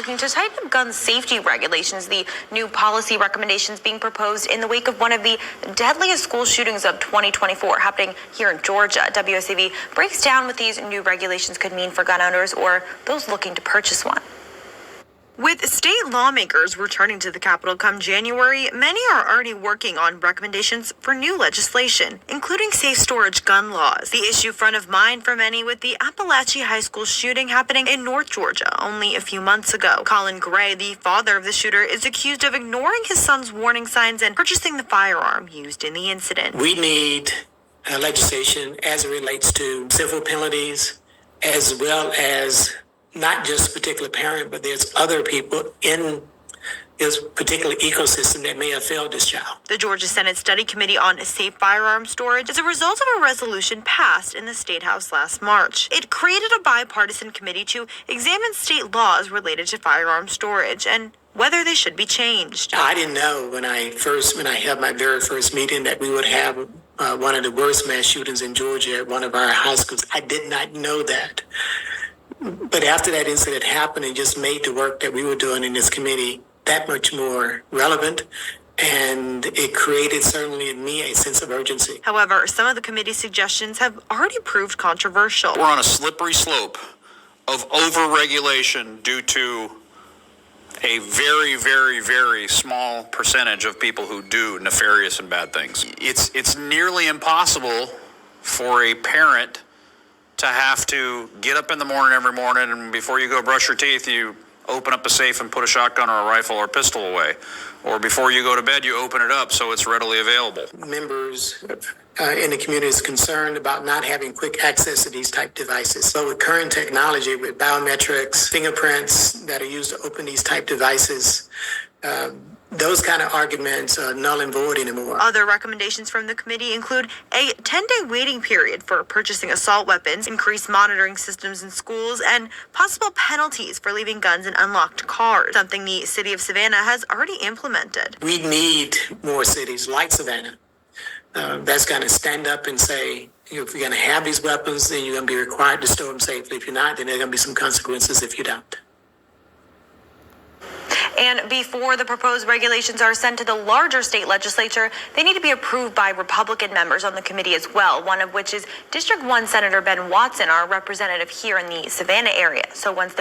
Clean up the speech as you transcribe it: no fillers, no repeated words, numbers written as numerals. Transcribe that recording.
looking to tighten up gun safety regulations. The new policy recommendations being proposed in the wake of one of the deadliest school shootings of 2024 happening here in Georgia. WSAV breaks down what these new regulations could mean for gun owners or those looking to purchase one. With state lawmakers returning to the Capitol come January, many are already working on recommendations for new legislation, including safe storage gun laws. The issue front of mind for many with the Appalachia High School shooting happening in North Georgia only a few months ago. Colin Gray, the father of the shooter, is accused of ignoring his son's warning signs and purchasing the firearm used in the incident. We need legislation as it relates to civil penalties, as well as not just a particular parent, but there's other people in this particular ecosystem that may have failed this child. The Georgia Senate Study Committee on Safe Firearm Storage is a result of a resolution passed in the State House last March. It created a bipartisan committee to examine state laws related to firearm storage and whether they should be changed. I didn't know when I had my very first meeting that we would have one of the worst mass shootings in Georgia at one of our high schools. I did not know that. But after that incident happened, it just made the work that we were doing in this committee that much more relevant, and it created certainly in me a sense of urgency. However, some of the committee's suggestions have already proved controversial. We're on a slippery slope of over-regulation due to a very, very, very small percentage of people who do nefarious and bad things. It's nearly impossible for a parent to have to get up in the morning every morning and before you go brush your teeth, you open up a safe and put a shotgun or a rifle or a pistol away. Or before you go to bed, you open it up so it's readily available. Members in the community is concerned about not having quick access to these type devices. So with current technology, with biometrics, fingerprints that are used to open these type devices, those kind of arguments are null and void anymore. Other recommendations from the committee include a 10-day waiting period for purchasing assault weapons, increased monitoring systems in schools, and possible penalties for leaving guns in unlocked cars, something the city of Savannah has already implemented. We need more cities like Savannah that's going to stand up and say, if you're going to have these weapons, then you're going to be required to store them safely. If you're not, then there are going to be some consequences if you don't. And before the proposed regulations are sent to the larger state legislature, they need to be approved by Republican members on the committee as well, one of which is District 1 Senator Ben Watson, our representative here in the Savannah area. So once the